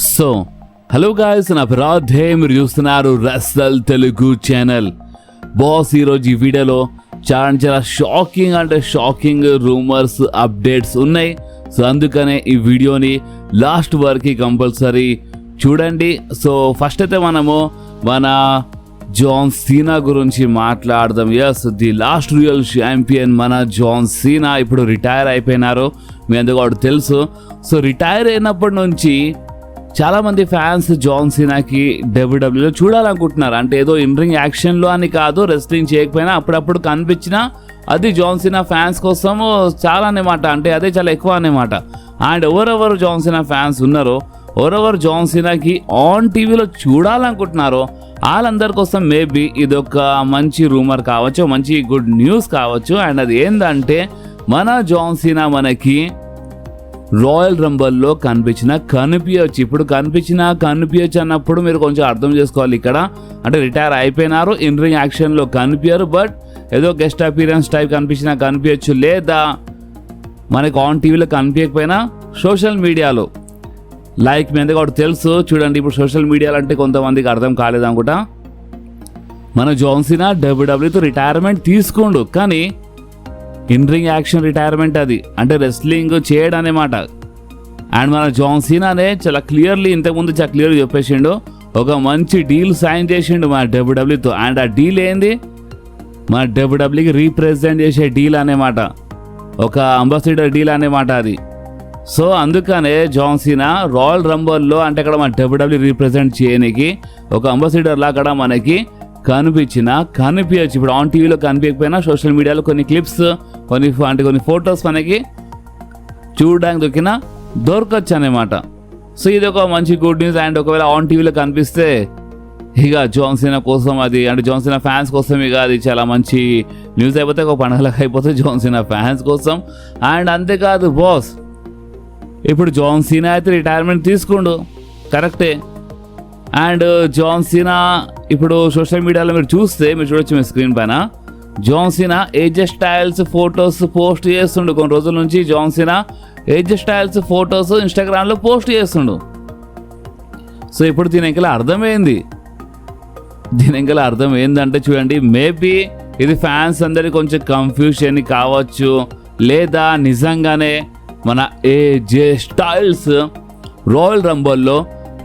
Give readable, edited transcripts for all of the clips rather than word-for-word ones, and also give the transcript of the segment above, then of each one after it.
So hello guys, నా రాధే, మీరు చూస్తున్నారు రసల్ తెలుగు ఛానల్. బాస్ ఈరోజు ఈ వీడియోలో చాలా షాకింగ్ రూమర్స్ అప్డేట్స్ ఉన్నాయి. సో అందుకనే ఈ వీడియోని లాస్ట్ వరకు కంపల్సరీ చూడండి. సో ఫస్ట్ అయితే మనము మన జాన్ సీనా గురించి మాట్లాడదాం. Yes, the last real champion మన జాన్ సీనా ఇప్పుడు రిటైర్ అయిపోయినారు. మీ అందరికీ వాడు తెలుసు. సో రిటైర్ అయినప్పటి నుంచి చాలామంది ఫ్యాన్స్ జాన్ సీనాకి డబ్ల్యూడబ్ల్యూలో చూడాలనుకుంటున్నారు. అంటే ఏదో ఇన్ రింగ్ యాక్షన్లో అని కాదు, రెస్లింగ్ చేయకపోయినా అప్పుడప్పుడు కనిపించినా అది జాన్ సీనా ఫ్యాన్స్ కోసం చాలా అన్నమాట. అంటే అదే చాలా ఎక్కువ అన్నమాట. అండ్ ఎవరెవరు జాన్ సీనా ఫ్యాన్స్ ఉన్నారో, ఎవరెవరు జాన్ సీనాకి ఆన్ టీవీలో చూడాలనుకుంటున్నారో వాళ్ళందరి కోసం మేబీ ఇది ఒక మంచి రూమర్ కావచ్చు, మంచి గుడ్ న్యూస్ కావచ్చు. అండ్ అది ఏంటంటే మన జాన్ సీనా మనకి రాయల్ రంబల్లో కనిపించవచ్చు. ఇప్పుడు కనిపించచ్చు అన్నప్పుడు మీరు కొంచెం అర్థం చేసుకోవాలి. ఇక్కడ అంటే రిటైర్ అయిపోయినారు, ఇన్ రింగ్ యాక్షన్లో కనిపించారు, బట్ ఏదో గెస్ట్ అపీరెన్స్ టైప్ కనిపించచ్చు, లేదా మనకి ఆన్ టీవీలో కనిపించకపోయినా సోషల్ మీడియాలో లైక్ మీద కూడా తెలుసు. చూడండి, ఇప్పుడు సోషల్ మీడియాలో అంటే కొంతమందికి అర్థం కాలేదనుకుంటా. మన జాన్ సీనా డబ్ల్యూడబ్ల్యూతో రిటైర్మెంట్ తీసుకోండు, కానీ ఇన్ రింగ్ యాక్షన్ రిటైర్మెంట్, అది అంటే రెస్లింగ్ చేయడం అన్నమాట. అండ్ మన జాన్ సీనానే చాలా క్లియర్లీ ఇంతకుముందు చాలా క్లియర్గా చెప్పేసిండు, ఒక మంచి డీల్ సైన్ చేసిండు మన డబ్ల్యూడబ్ల్యూతో. అండ్ ఆ డీల్ ఏంది, మన డబ్ల్యూడబ్ల్యూకి రీప్రజెంట్ చేసే డీల్ అన్నమాట, ఒక అంబాసిడర్ డీల్ అన్నమాట అది. సో అందుకనే జాన్ సీనా రాయల్ రంబల్లో అంటే అక్కడ మన డబ్ల్యూడబ్ల్యూ రీప్రజెంట్ చేయడానికి ఒక అంబాసిడర్లా అక్కడ మనకి కనిపించచ్చు. ఇప్పుడు ఆన్ టీవీలో కనిపించకపోయినా సోషల్ మీడియాలో కొన్ని క్లిప్స్, కొన్ని ఫొటోస్ మనకి చూడడానికి దొరకచ్చు అన్నమాట. సో ఇది ఒక మంచి గుడ్ న్యూస్. అండ్ ఒకవేళ ఆన్ టీవీలో కనిపిస్తే ఇక జాన్ సీనా కోసం అది, అంటే జాన్ సీనా ఫ్యాన్స్ కోసం ఇక అది చాలా మంచి న్యూస్ అయిపోతే, ఒక పండుగలకు అయిపోతే జాన్ సీనా ఫ్యాన్స్ కోసం. అండ్ అంతేకాదు బాస్, ఇప్పుడు జాన్ సీనా అయితే రిటైర్మెంట్ తీసుకుండు, కరెక్టే. అండ్ జాన్ సీనా ఇప్పుడు సోషల్ మీడియాలో మీరు చూడొచ్చు మీ స్క్రీన్ పైన, John Cena AJ Styles photos post చేస్తుండు. కొన్ని రోజుల నుంచి John Cena AJ Styles photos ఇన్స్టాగ్రామ్లో పోస్ట్ చేస్తుండు. సో ఇప్పుడు దీని అర్థం ఏందంటే చూడండి, మేబీ ఇది ఫ్యాన్స్ అందరికి కొంచెం కన్ఫ్యూషన్ కావచ్చు, లేదా నిజంగానే మన ఏజే స్టైల్స్ రాయల్ రంబల్లో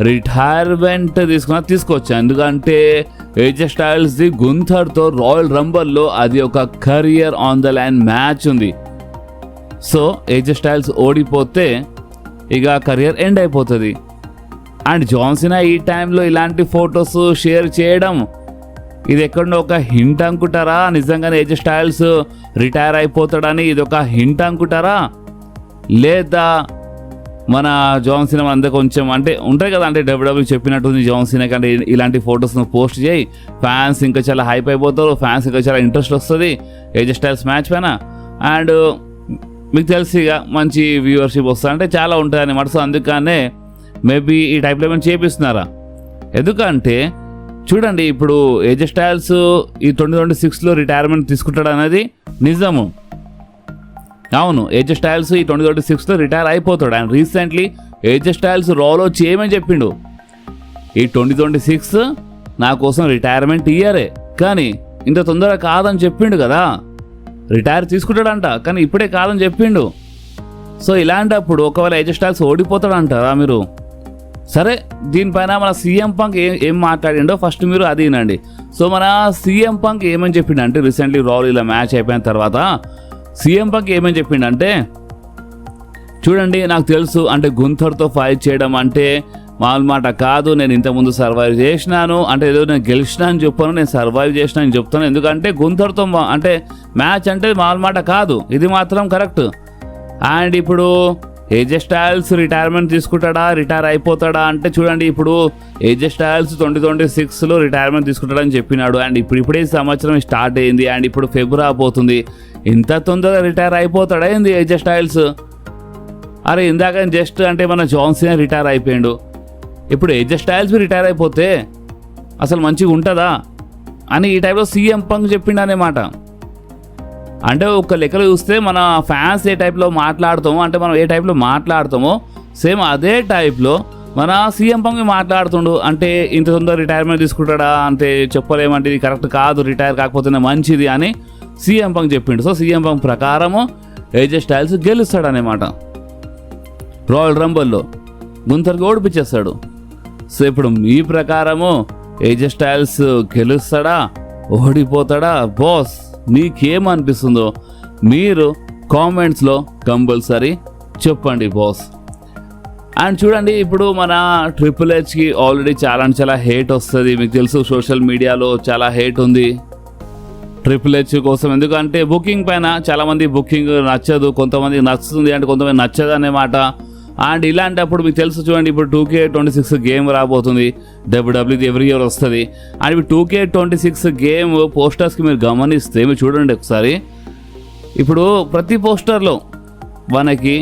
రిటైర్మెంట్ తీసుకోవచ్చు. ఎందుకంటే ఏజే స్టైల్స్ ది గుంథర్తో రాయల్ రంబల్లో అది ఒక career on the line match ఉంది. సో ఏజే స్టైల్స్ ఓడిపోతే ఇక కెరియర్ ఎండ్ అయిపోతుంది. అండ్ జాన్ సీనా ఈ టైంలో ఇలాంటి ఫొటోస్ షేర్ చేయడం ఇది ఎక్కడో ఒక హింట్ అనుకుంటారా? నిజంగానే ఏజే స్టైల్స్ రిటైర్ అయిపోతాడని ఇది ఒక హింట్ అనుకుంటారా? లేదా మన జాన్ సీనా అందరూ కొంచెం అంటే ఉంటాయి కదా, అంటే డబ్ల్యూడబ్ల్యూ చెప్పినట్టుంది జాన్ సీనా కంటే ఇలాంటి ఫొటోస్ను పోస్ట్ చేయి, ఫ్యాన్స్ ఇంకా చాలా హైప్ అయిపోతారు, ఫ్యాన్స్ ఇంకా చాలా ఇంట్రెస్ట్ వస్తుంది ఏజే స్టైల్స్ మ్యాచ్ పైన. అండ్ మీకు తెలిసి ఇక మంచి వ్యూవర్షిప్ వస్తుంది, అంటే చాలా ఉంటుంది అన్నమాట. సో అందుకనే మేబీ ఈ టైప్లో ఏమైనా చేపిస్తున్నారా? ఎందుకంటే చూడండి, ఇప్పుడు ఏజే స్టైల్స్ ఈ 2026లో రిటైర్మెంట్ తీసుకుంటాడు అనేది నిజము. అవును, ఏజే స్టైల్స్ ఈ 2026లో రిటైర్ అయిపోతాడు. అండ్ రీసెంట్లీ ఏజే స్టైల్స్ రాలో చేయమని చెప్పిండు, ఈ 2026 నా కోసం రిటైర్మెంట్ ఇయరే, కానీ ఇంత తొందరగా కాదని చెప్పిండు కదా. రిటైర్ తీసుకుంటాడంట, కానీ ఇప్పుడే కాదని చెప్పిండు. సో ఇలాంటప్పుడు ఒకవేళ ఏజే స్టైల్స్ ఓడిపోతాడంటారా మీరు? సరే, దీనిపైన మన సీఎం పంక్ ఏం మాట్లాడిండో ఫస్ట్ మీరు అది వినండి. సో మన సీఎం పంక్ ఏమని చెప్పిండు అంటే, రీసెంట్లీ రాలో ఇలా మ్యాచ్ అయిపోయిన తర్వాత సీఎం పంక్ ఏమని చెప్పిండంటే, చూడండి నాకు తెలుసు, అంటే గుంథర్తో ఫైట్ చేయడం అంటే మామూలు మాట కాదు. నేను ఇంతకుముందు సర్వైవ్ చేసినాను, అంటే ఏదో నేను గెలిచినా అని చెప్పాను, నేను సర్వైవ్ చేసినా అని చెప్తాను. ఎందుకంటే గుంథర్తో అంటే మ్యాచ్ అంటే మామూలు మాట కాదు, ఇది మాత్రం కరెక్ట్. అండ్ ఇప్పుడు ఏజే స్టైల్స్ రిటైర్మెంట్ తీసుకుంటాడా, రిటైర్ అయిపోతాడా అంటే చూడండి, ఇప్పుడు ఏజే స్టైల్స్ 2026లో రిటైర్మెంట్ తీసుకుంటాడని చెప్పినాడు. అండ్ ఇప్పుడే సంవత్సరం స్టార్ట్ అయింది, అండ్ ఇప్పుడు ఫిబ్రవరి అయిపోతుంది. ఇంత తొందరగా రిటైర్ అయిపోతాడా ఏంది ఏజే స్టైల్స్? అరే ఇందాక జస్ట్ అంటే మన జాన్ సీనా రిటైర్ అయిపోయాడు, ఇప్పుడు ఏజే స్టైల్స్ రిటైర్ అయిపోతే అసలు మంచిగా ఉంటుందా అని ఈ టైప్లో సీఎం పంక్ చెప్పిండు అన్నమాట. అంటే ఒక లెక్కలో చూస్తే మన ఫ్యాన్స్ ఏ టైప్లో మాట్లాడతామో, అంటే మనం ఏ టైప్లో మాట్లాడతామో సేమ్ అదే టైప్లో మన సీఎం పంక్ మాట్లాడుతుండు, అంటే ఇంత తొందర రిటైర్మెంట్ తీసుకుంటాడా అంటే చెప్పలేమంటే ఇది కరెక్ట్ కాదు, రిటైర్ కాకపోతేనే మంచిది అని సీఎం పంక్ చెప్పిండు. సో సీఎం పంక్ ప్రకారము ఏజే స్టైల్స్ గెలుస్తాడనమాట రాయల్ రంబల్లో, గుంతర్కి ఓడిపించేస్తాడు. సో ఇప్పుడు మీ ప్రకారము ఏజే స్టైల్స్ గెలుస్తాడా ఓడిపోతాడా? బాస్ మీకేమనిపిస్తుందో మీరు కామెంట్స్లో కంపల్సరీ చెప్పండి బాస్. అండ్ చూడండి, ఇప్పుడు మన ట్రిపుల్ హెచ్కి ఆల్రెడీ చాలా హేట్ వస్తుంది. మీకు తెలుసు సోషల్ మీడియాలో చాలా హేట్ ఉంది ట్రిపుల్ హెచ్ కోసం. ఎందుకంటే బుకింగ్ పైన చాలామంది బుకింగ్ నచ్చదు, కొంతమంది నచ్చుతుంది అంటే కొంతమంది నచ్చదు అన్నమాట. అండ్ ఇలాంటప్పుడు మీకు తెలుసు చూడండి, ఇప్పుడు 2K26 గేమ్ రాబోతుంది, డబ్ల్యూడబ్ల్యూది ఎవ్రీ ఇయర్ వస్తుంది. అండ్ ఇప్పుడు 2K26 గేమ్ పోస్టర్స్కి మీరు గమనిస్తే మీరు చూడండి ఒకసారి, ఇప్పుడు ప్రతి పోస్టర్లో మనకి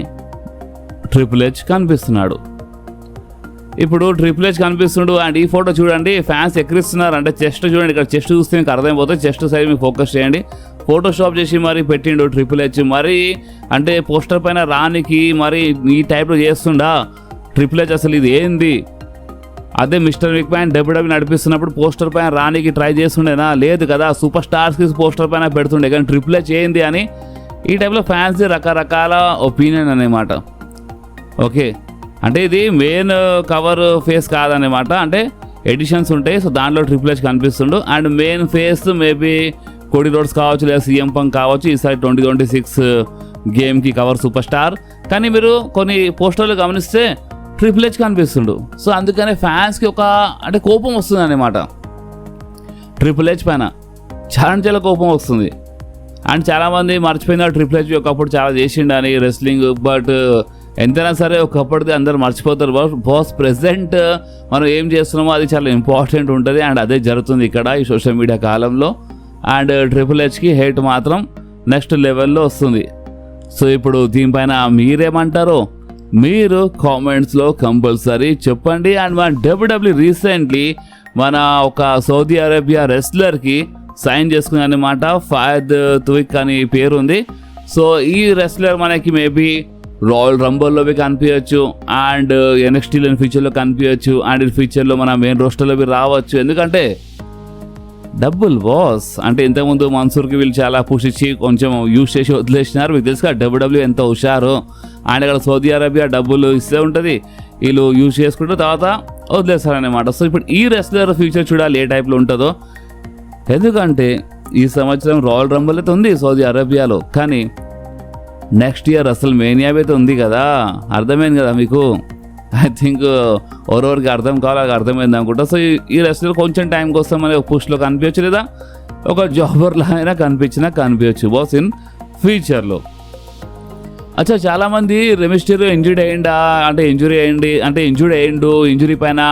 ట్రిపుల్ హెచ్ కనిపిస్తున్నాడు. ఇప్పుడు ట్రిపుల్ హెచ్ కనిపిస్తుండు. అండ్ ఈ ఫోటో చూడండి, ఫ్యాన్స్ ఎక్కిరిస్తున్నారు. అంటే చెస్ట్ చూడండి, ఇక్కడ చెస్ట్ చూస్తే మీకు అర్థమైపోతుంది. చెస్ట్ సైడ్ మీకు ఫోకస్ చేయండి. ఫోటోషాప్ చేసి మరి పెట్టిండు ట్రిపుల్ హెచ్. మరి అంటే పోస్టర్ పైన రానికి మరి ఈ టైప్లో చేస్తుండా ట్రిపుల్ హెచ్? అసలు ఇది ఏంది? అదే మిస్టర్ విక్ మ్యాన్ డబ్ల్యూడబ్ల్యూ నడిపిస్తున్నప్పుడు పోస్టర్ పైన రానికి ట్రై చేస్తుండేనా? లేదు కదా, సూపర్ స్టార్స్కి పోస్టర్ పైన పెడుతుండే. కానీ ట్రిపుల్ హెచ్ ఏంది అని ఈ టైప్లో ఫ్యాన్స్ రకరకాల ఒపీనియన్ అన్నమాట. ఓకే, అంటే ఇది మెయిన్ కవర్ ఫేస్ కాదన్నమాట, అంటే ఎడిషన్స్ ఉంటాయి. సో దాంట్లో ట్రిపుల్ హెచ్ కనిపిస్తుండు. And main face maybe Cody Rhodes కావచ్చు, లేదా సీఎం పంక్ కావచ్చు. ఈసారి 2026 గేమ్కి కవర్ సూపర్ స్టార్. కానీ మీరు కొన్ని పోస్టర్లు గమనిస్తే ట్రిపుల్ హెచ్ కనిపిస్తుండు. సో అందుకనే ఫ్యాన్స్కి ఒక అంటే కోపం వస్తుంది అన్నమాట ట్రిపుల్ హెచ్ పైన, చాలా కోపం వస్తుంది. అండ్ చాలామంది మర్చిపోయినారు ట్రిపుల్ హెచ్ ఒకప్పుడు చాలా చేసిండని రెస్లింగ్. బట్ ఎంతైనా సరే ఒకప్పటిది అందరూ మర్చిపోతారు బాస్. ప్రెసెంట్ మనం ఏం చేస్తున్నామో అది చాలా ఇంపార్టెంట్ ఉంటుంది. అండ్ అదే జరుగుతుంది ఇక్కడ ఈ సోషల్ మీడియా కాలంలో. అండ్ ట్రిపుల్ హెచ్కి హేట్ మాత్రం నెక్స్ట్ లెవెల్లో వస్తుంది. సో ఇప్పుడు దీనిపైన మీరేమంటారో మీరు కామెంట్స్లో కంపల్సరీ చెప్పండి. అండ్ మన డబ్ల్యూడబ్ల్యూ రీసెంట్లీ మన ఒక సౌదీ అరేబియా రెస్లర్కి సైన్ చేసుకుంది అన్నమాట. ఫాయద్ తుయిక్ అని పేరు ఉంది. సో ఈ రెస్లర్ మనకి మేబీ రాయల్ రంబల్లో కనిపించవచ్చు, అండ్ ఎన్ఎక్స్టీలో ఫ్యూచర్లో కనిపించవచ్చు, అండ్ ఫ్యూచర్లో మన మెయిన్ రోస్టర్లో రావచ్చు. ఎందుకంటే డబ్బులు బాస్. అంటే ఇంతకుముందు మన్సూర్కి వీళ్ళు చాలా పుష్ ఇచ్చి కొంచెం యూజ్ చేసి వదిలేసినారు. మీకు తెలుసు డబ్ల్యూడబ్ల్యూ ఎంత హుషారో. అండ్ అక్కడ సౌదీ అరేబియా డబ్బులు ఇస్తే ఉంటుంది, వీళ్ళు యూజ్ చేసుకుంటే తర్వాత వదిలేస్తారనమాట. సో ఇప్పుడు ఈ రెస్లర్ ఫ్యూచర్ చూడాలి ఏ టైప్లో ఉంటుందో. ఎందుకంటే ఈ సంవత్సరం రాయల్ రంబల్ అయితే ఉంది సౌదీ అరేబియాలో, కానీ నెక్స్ట్ ఇయర్ అసలు మేనియా అయితే ఉంది కదా. అర్థమైంది కదా మీకు? ఐ థింక్ ఎవరెవరికి అర్థం కావాలి అర్థమైంది అనుకుంటా. సో ఈ రెస్లర్ కొంచెం టైం కోసం మనకి ఒక పుష్లో కనిపించచ్చు, లేదా ఒక జాబర్లా అయినా కనిపించచ్చు బాస్ ఇన్ ఫ్యూచర్లో. అచ్చా, చాలామంది రెమిస్టరీ ఇంజూర్డ్ అయ్యిండా అంటే ఇంజూర్డ్ అయ్యిండు, ఇంజురీ పైన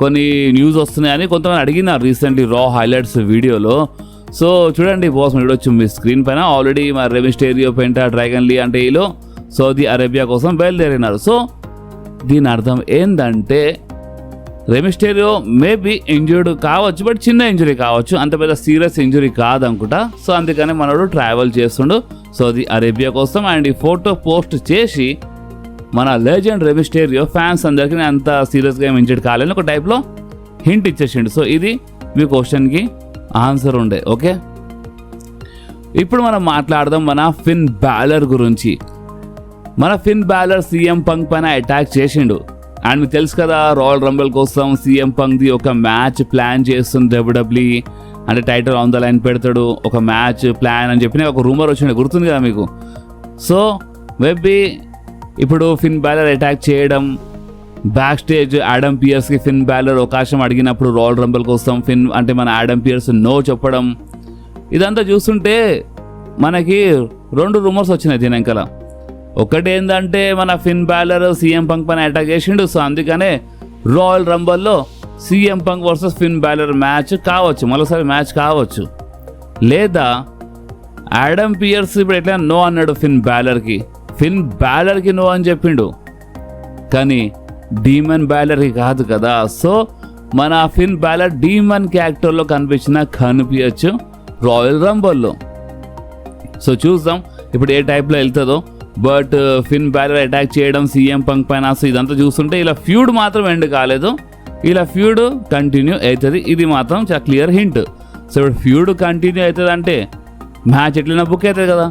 కొన్ని న్యూస్ వస్తున్నాయని కొంతమంది అడిగినారు రీసెంట్లీ రా హైలైట్స్ వీడియోలో. సో చూడండి బాస్, మీరు చూడొచ్చు మీ స్క్రీన్ పైన ఆల్రెడీ మా రెమిస్టేరియో పెంటా డ్రాగన్ లీ అంటే వీళ్ళు సౌదీ అరేబియా కోసం బయలుదేరినారు. సో దీని అర్థం ఏంటంటే రెమిస్టేరియో మేబీ ఇంజూర్డ్ కావచ్చు, బట్ చిన్న ఇంజురీ కావచ్చు, అంత పెద్ద సీరియస్ ఇంజురీ కాదనుకుంటా. సో అందుకని మనోడు ట్రావెల్ చేస్తుండు సౌదీ అరేబియా కోసం. అండ్ ఈ ఫోటో పోస్ట్ చేసి మన లెజెండ్ రెమిస్టేరియో ఫ్యాన్స్ అందరికీ అంత సీరియస్గా ఏం ఇంజర్డ్ కాలేని ఒక టైప్లో హింట్ ఇచ్చేసిండు. సో ఇది మీ క్వశ్చన్కి ఆన్సర్ ఉండే. ఓకే, ఇప్పుడు మనం మాట్లాడదాం మన ఫిన్ బ్యాలర్ గురించి. మన ఫిన్ బ్యాలర్ సీఎం పంక్ పైన అటాక్ చేసిండు. అండ్ మీకు తెలుసు కదా, రాయల్ రంబల్ కోసం సీఎం పంక్ది ఒక మ్యాచ్ ప్లాన్ చేస్తుంది డబ్ల్యూడబ్ల్యూఈ. అంటే టైటిల్ ఆన్ ద లైన్ పెడతాడు, ఒక మ్యాచ్ ప్లాన్ అని చెప్పిన ఒక రూమర్ వచ్చింది, గుర్తుంది కదా మీకు? సో మేబీ ఇప్పుడు ఫిన్ బ్యాలర్ అటాక్ చేయడం, బ్యాక్ స్టేజ్ ఆడమ్ పియర్స్కి ఫిన్ బ్యాలర్ అవకాశం అడిగినప్పుడు రాయల్ రంబల్ కోసం మన ఆడమ్ పియర్స్ నో చెప్పడం, ఇదంతా చూస్తుంటే మనకి 2 రూమర్స్ వచ్చినాయి దీని వెనకాల. ఒకటి ఏంటంటే మన ఫిన్ బ్యాలర్ సీఎం పంక్ పైన అటాక్ చేసిండు. సో అందుకనే రాయల్ రంబల్లో సీఎం పంక్ వర్సెస్ ఫిన్ బ్యాలర్ మ్యాచ్ కావచ్చు, మరోసారి మ్యాచ్ కావచ్చు. లేదా ఆడమ్ పియర్స్ ఇప్పుడు ఎట్లా నో అన్నాడు ఫిన్ బ్యాలర్కి నో అని చెప్పిండు, కానీ డీమన్ బ్యాలర్కి కాదు కదా. సో మన ఫిన్ బ్యాలర్ డీమన్ క్యారెక్టర్లో కనిపించచ్చు రాయల్ రంబల్లో. సో చూద్దాం ఇప్పుడు ఏ టైప్లో వెళ్తుందో. బట్ ఫిన్ బ్యాలర్ అటాక్ చేయడం సీఎం పంక్ పైన, సో ఇదంతా చూస్తుంటే ఇలా ఫ్యూడ్ మాత్రం ఎండ్ కాలేదు, ఇలా ఫ్యూడ్ కంటిన్యూ అవుతుంది. ఇది మాత్రం చాలా క్లియర్ హింట్. సో ఇప్పుడు ఫ్యూడ్ కంటిన్యూ అవుతుంది అంటే మ్యాచ్ ఎట్లైనా బుక్ అవుతుంది కదా.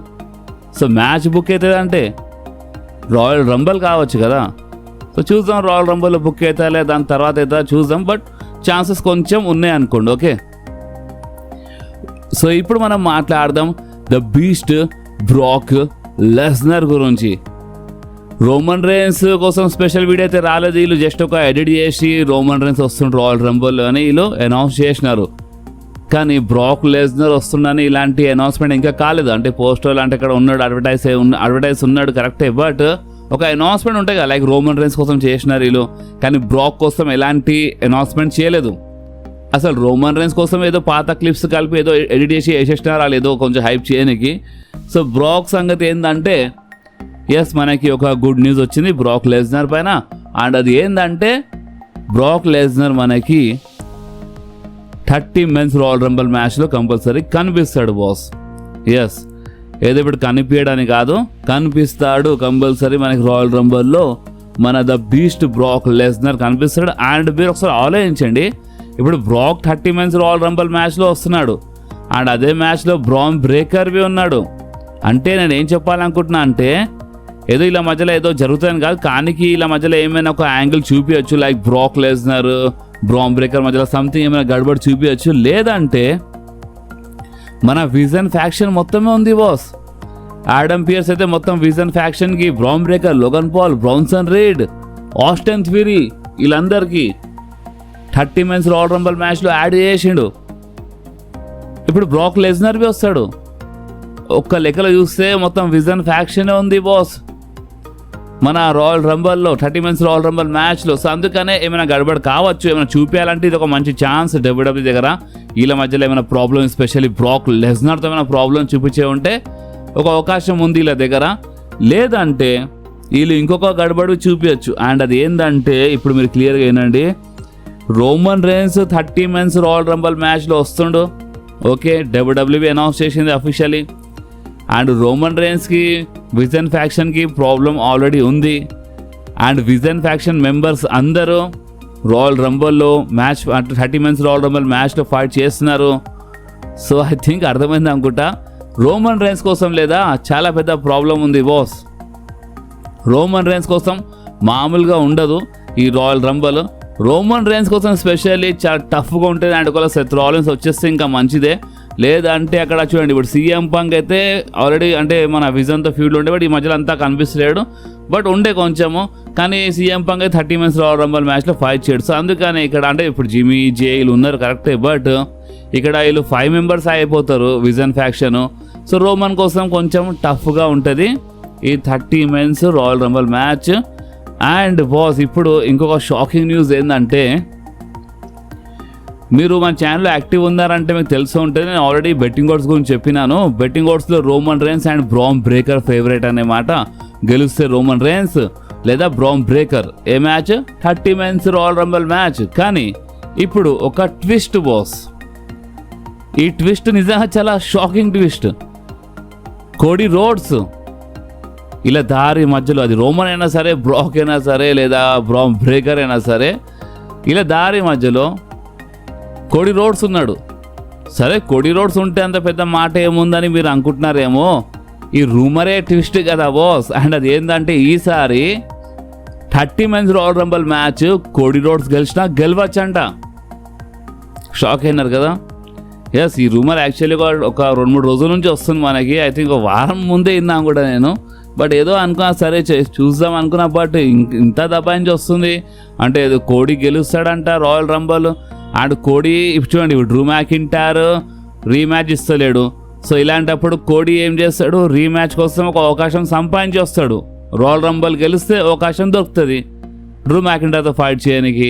సో మ్యాచ్ బుక్ అవుతుంది అంటే రాయల్ రంబల్ కావచ్చు కదా. సో చూద్దాం రాయల్ రంబల్ బుక్ అవుతా లేదా దాని తర్వాత అవుతా చూద్దాం, బట్ ఛాన్సెస్ కొంచెం ఉన్నాయి అనుకోండి. ఓకే, సో ఇప్పుడు మనం మాట్లాడదాం ద బీస్ట్ బ్రాక్ లెస్నర్ గురించి. రోమన్ రేన్స్ కోసం స్పెషల్ వీడియో అయితే రాలేదు, వీళ్ళు జస్ట్ ఒక ఎడిట్ చేసి రోమన్ రేన్స్ వస్తుండ్రు రాయల్ రంబల్ అని వీళ్ళు అనౌన్స్ చేసినారు. కానీ బ్రాక్ లెస్నర్ వస్తుండని ఇలాంటి అనౌన్స్మెంట్ ఇంకా కాలేదు. అంటే పోస్టర్ అంటే ఇక్కడ ఉన్నాడు, అడ్వర్టైజ్ ఉన్నాడు కరెక్టే, బట్ ఒక అనౌన్స్మెంట్ ఉంటాయి కదా, లైక్ రోమన్ రేన్స్ కోసం చేసినారు వీళ్ళు, కానీ బ్రాక్ కోసం ఎలాంటి అనౌన్స్మెంట్ చేయలేదు. అసలు రోమన్ రేన్స్ కోసం ఏదో పాత క్లిప్స్ కలిపి ఏదో ఎడిట్ చేసి వేసేసినారు వాళ్ళు ఏదో కొంచెం హైప్ చేయడానికి. సో బ్రాక్ సంగతి ఏంటంటే ఎస్ మనకి ఒక గుడ్ న్యూస్ వచ్చింది బ్రాక్ లెస్నర్ పైన, అండ్ అది ఏంటంటే బ్రాక్ లెస్నర్ మనకి 30 మెన్స్ రాయల్ రంబల్ మ్యాచ్లో కంపల్సరీ కనిపిస్తాడు బాస్. ఎస్ ఏదో ఇప్పుడు కనిపించడానికి కాదు, కనిపిస్తాడు కంపల్సరీ మనకి రాయల్ రంబల్లో మన ద బీస్ట్ బ్రాక్ లెస్నర్ కనిపిస్తాడు. అండ్ మీరు ఒకసారి ఆలోచించండి, ఇప్పుడు బ్రాక్ 30 మెన్స్ రాయల్ రంబల్ మ్యాచ్లో వస్తున్నాడు, అండ్ అదే మ్యాచ్లో బ్రాన్ బ్రేకర్వి ఉన్నాడు. అంటే నేను ఏం చెప్పాలనుకుంటున్నా అంటే ఏదో ఇలా మధ్యలో ఏదో జరుగుతుంది కాదు, కానీ ఇలా మధ్యలో ఏమైనా ఒక యాంగిల్ చూపించచ్చు, like Brock Lesnar Bron Breakker మధ్యలో సంథింగ్ ఏమైనా గడబడి చూపించచ్చు. లేదంటే మన విజన్ ఫ్యాక్షన్ మొత్తమే ఉంది బాస్. ఆడమ్ పియర్స్ అయితే మొత్తం విజన్ ఫ్యాక్షన్కి, Bron Breakker, Logan Paul, Bronson Reed, Austin Theory వీళ్ళందరికీ 30 మెన్స్ రాయల్ రంబల్ మ్యాచ్లో యాడ్ చేసిండు. ఇప్పుడు బ్రాక్ లెస్నర్వి వస్తాడు. ఒక్క లెక్కలో చూస్తే మొత్తం విజన్ ఫ్యాక్షనే ఉంది బాస్ మన రాయల్ రంబల్లో 30 మెన్స్ రాయల్ రంబల్ మ్యాచ్లో. సో అందుకనే ఏమైనా గడబడి కావచ్చు, ఏమైనా చూపించాలంటే ఇది ఒక మంచి ఛాన్స్ డబ్ల్యూడబ్ల్యూ దగ్గర. వీళ్ళ మధ్యలో ఏమైనా ప్రాబ్లం, ఎస్పెషల్లీ బ్రాక్ లెస్నర్తో ఏమైనా ప్రాబ్లం చూపించే ఉంటే ఒక అవకాశం ఉంది వీళ్ళ దగ్గర. లేదంటే వీళ్ళు ఇంకొక గడబడి చూపించచ్చు. అండ్ అది ఏంటంటే ఇప్పుడు మీరు క్లియర్గా ఏంటండి, Roman Reigns 30 men's royal rumble మ్యాచ్లో వస్తుండు. ఓకే, డబ్ల్యూడబ్ల్యూఈ అనౌన్స్ చేసింది అఫీషియలీ. అండ్ రోమన్ రేన్స్కి విజన్ ఫ్యాక్షన్కి ప్రాబ్లం ఆల్రెడీ ఉంది. అండ్ విజన్ ఫ్యాక్షన్ మెంబర్స్ అందరూ రాయల్ రంబల్లో మ్యాచ్ అంటే 30 మెన్స్ రాయల్ రంబల్ మ్యాచ్లో ఫైట్ చేస్తున్నారు. సో ఐ థింక్ అర్థమైంది అనుకుంటా, రోమన్ రేన్స్ కోసం లేదా చాలా పెద్ద ప్రాబ్లం ఉంది బాస్. రోమన్ రేన్స్ కోసం మామూలుగా ఉండదు ఈ రాయల్ రంబల్. రోమన్ రేన్స్ కోసం స్పెషల్లీ చాలా టఫ్గా ఉంటుంది. అండ్ ఒకవేళ సెత్ రాలిన్స్ వచ్చేస్తే ఇంకా మంచిదే. లేదంటే అక్కడ చూడండి, ఇప్పుడు సీఎం పంక్ అయితే ఆల్రెడీ అంటే మన విజన్తో ఫ్యూడ్లో ఉండే, బట్ ఈ మధ్యలో అంతా కనిపిస్తలేడు, బట్ ఉండే కొంచెము. కానీ సీఎం పంక్ అయితే 30 మెన్స్ రాయల్ రంబల్ మ్యాచ్లో ఫైట్ చేయడు. సో అందుకని ఇక్కడ అంటే ఇప్పుడు జిమీ జే వీళ్ళు ఉన్నారు కరెక్టే, బట్ ఇక్కడ వీళ్ళు 5 మెంబర్స్ అయిపోతారు విజన్ ఫ్యాక్షన్. సో రోమన్ కోసం కొంచెం టఫ్గా ఉంటుంది ఈ 30 men's royal rumble match. And boss ఇప్పుడు ఇంకొక షాకింగ్ న్యూస్ ఏంటంటే, మీరు మన ఛానల్లో యాక్టివ్ ఉన్నారంటే మీకు తెలిసి ఉంటుంది, నేను ఆల్రెడీ బెట్టింగ్ ఓడ్స్ గురించి చెప్పినాను. బెట్టింగ్ ఓడ్స్లో Roman Reigns and Bron Breakker favourite అనే మాట. గెలిస్తే రోమన్ రేన్స్ లేదా బ్రాన్ బ్రేకర్. ఏ match? 30 men's royal rumble match. కానీ ఇప్పుడు ఒక ట్విస్ట్ బాస్. ఈ ట్విస్ట్ నిజంగా చాలా షాకింగ్ ట్విస్ట్. కోడీ రోడ్స్ ఇలా దారి మధ్యలో, అది రోమన్ అయినా సరే, బ్రాక్ అయినా సరే, లేదా బ్రాన్ బ్రేకర్ అయినా సరే, ఇలా దారి మధ్యలో కోడీ రోడ్స్ ఉన్నాడు. సరే కోడీ రోడ్స్ ఉంటే అంత పెద్ద మాట ఏముందని మీరు అనుకుంటున్నారేమో, ఈ రూమరే ట్విస్ట్ కదా బాస్. అండ్ అది ఏంటంటే ఈసారి 30 men's royal rumble match Cody Rhodes గెలిచినా గెలవచ్చంట. షాక్ అయినారు కదా. ఎస్, ఈ రూమర్ యాక్చువల్లీ ఒక 2-3 రోజుల నుంచి వస్తుంది మనకి. ఐ థింక్ ఒక వారం ముందే విన్నాను కూడా నేను, బట్ ఏదో అనుకున్నా సరే చూద్దాం అనుకున్నా, బట్ ఇంత దబాయించి వస్తుంది. అంటే ఏదో కోడీ గెలుస్తాడంట రాయల్ రంబల్. అండ్ కోడీ ఇప్పుడు చూడండి, ఇప్పుడు డ్రూ మ్యాకింటైర్ రీమ్యాచ్ ఇస్తలేడు. సో ఇలాంటప్పుడు కోడీ ఏం చేస్తాడు, రీమ్యాచ్ కోసం ఒక అవకాశం సంపాదించి వస్తాడు. రాయల్ రంబల్ గెలిస్తే అవకాశం దొరుకుతుంది డ్రూ మ్యాకింటైర్తో ఫైట్ చేయడానికి.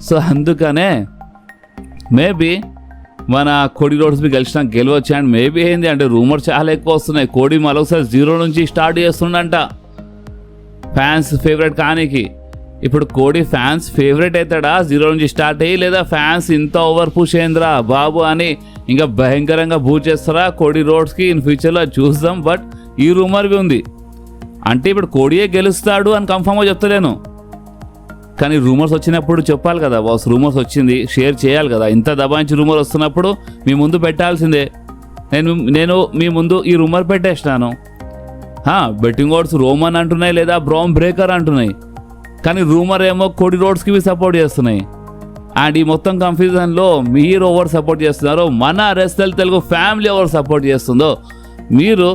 సో అందుకనే మేబీ మన కోడీ రోడ్స్బి గెలిచినా గెలవచ్చు. అండ్ మేబీ ఏంది అంటే రూమర్ చాలా ఎక్కువ వస్తున్నాయి, కోడీ మరొకసారి 0 నుంచి స్టార్ట్ చేస్తుండంట ఫ్యాన్స్ ఫేవరెట్ కానీకి. ఇప్పుడు కోడీ ఫ్యాన్స్ ఫేవరెట్ అవుతాడా 0 నుంచి స్టార్ట్ అయ్యి, లేదా ఫ్యాన్స్ ఇంత ఓవర్ పుష్ అయిందిరా బాబు అని ఇంకా భయంకరంగా బూట్ చేస్తారా కోడీ రోడ్స్కి ఇన్ ఫ్యూచర్లో చూద్దాం. బట్ ఈ రూమర్వి ఉంది అంటే ఇప్పుడు కోడియే గెలుస్తాడు అని కన్ఫామ్గా చెప్తలేను, కానీ రూమర్స్ వచ్చినప్పుడు చెప్పాలి కదా బాస్. రూమర్స్ వచ్చింది షేర్ చేయాలి కదా. ఇంత దబాయించి రూమర్ వస్తున్నప్పుడు మీ ముందు పెట్టాల్సిందే. నేను మీ ముందు ఈ రూమర్ పెట్టేసినాను. బెట్టింగ్ ఓడ్స్ రోమన్ అంటున్నాయి లేదా బ్రౌన్ బ్రేకర్ అంటున్నాయి, కానీ రూమర్ ఏమో కోడి రోడ్స్కి సపోర్ట్ చేస్తున్నాయి. అండ్ ఈ మొత్తం కన్ఫ్యూజన్లో మీరు ఎవరు సపోర్ట్ చేస్తున్నారో, మన రెస్టల్ తెలుగు ఫ్యామిలీ ఎవరు సపోర్ట్ చేస్తుందో మీరు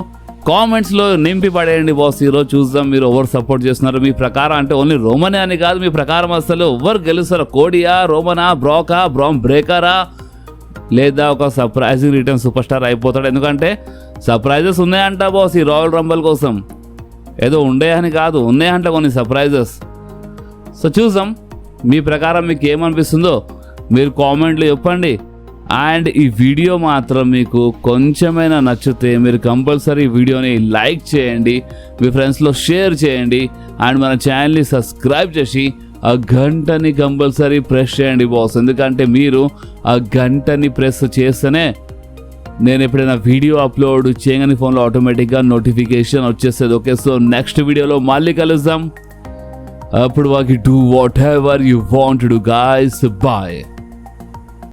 కామెంట్స్లో నింపి పడేయండి బాస్. ఈరోజు చూద్దాం మీరు ఎవరు సపోర్ట్ చేస్తున్నారు మీ ప్రకారం. అంటే ఓన్లీ రోమనే అని కాదు, మీ ప్రకారం అసలు ఎవరు గెలుస్తారో, కోడియా, రోమనా, బ్రాకా, బ్రౌన్ బ్రేకరా, లేదా ఒక సర్ప్రైజింగ్ రిటర్న్ సూపర్ స్టార్ అయిపోతాడు. ఎందుకంటే సర్ప్రైజెస్ ఉన్నాయంట బాస్ ఈ రాయల్ రంబల్ కోసం. ఏదో ఉండే అని కాదు, ఉన్నాయంట కొన్ని సర్ప్రైజెస్. సో చూద్దాం మీ ప్రకారం మీకు ఏమనిపిస్తుందో మీరు కామెంట్లో చెప్పండి. అండ్ ఈ వీడియో మాత్రం మీకు కొంచెమైనా నచ్చితే మీరు కంపల్సరీ వీడియోని లైక్ చేయండి, మీ ఫ్రెండ్స్లో షేర్ చేయండి, అండ్ మన ఛానల్ని సబ్స్క్రైబ్ చేసి ఆ గంటని కంపల్సరీ ప్రెస్ చేయండి బాస్. ఎందుకంటే మీరు ఆ గంటని ప్రెస్ చేస్తేనే నేను ఎప్పుడైనా వీడియో అప్లోడ్ చేయగానే ఫోన్లో ఆటోమేటిక్గా నోటిఫికేషన్ వచ్చేస్తుంది. ఓకే, సో నెక్స్ట్ వీడియోలో మళ్ళీ కలుద్దాం. అప్పుడు వాకి do whatever you want to do guys. Bye.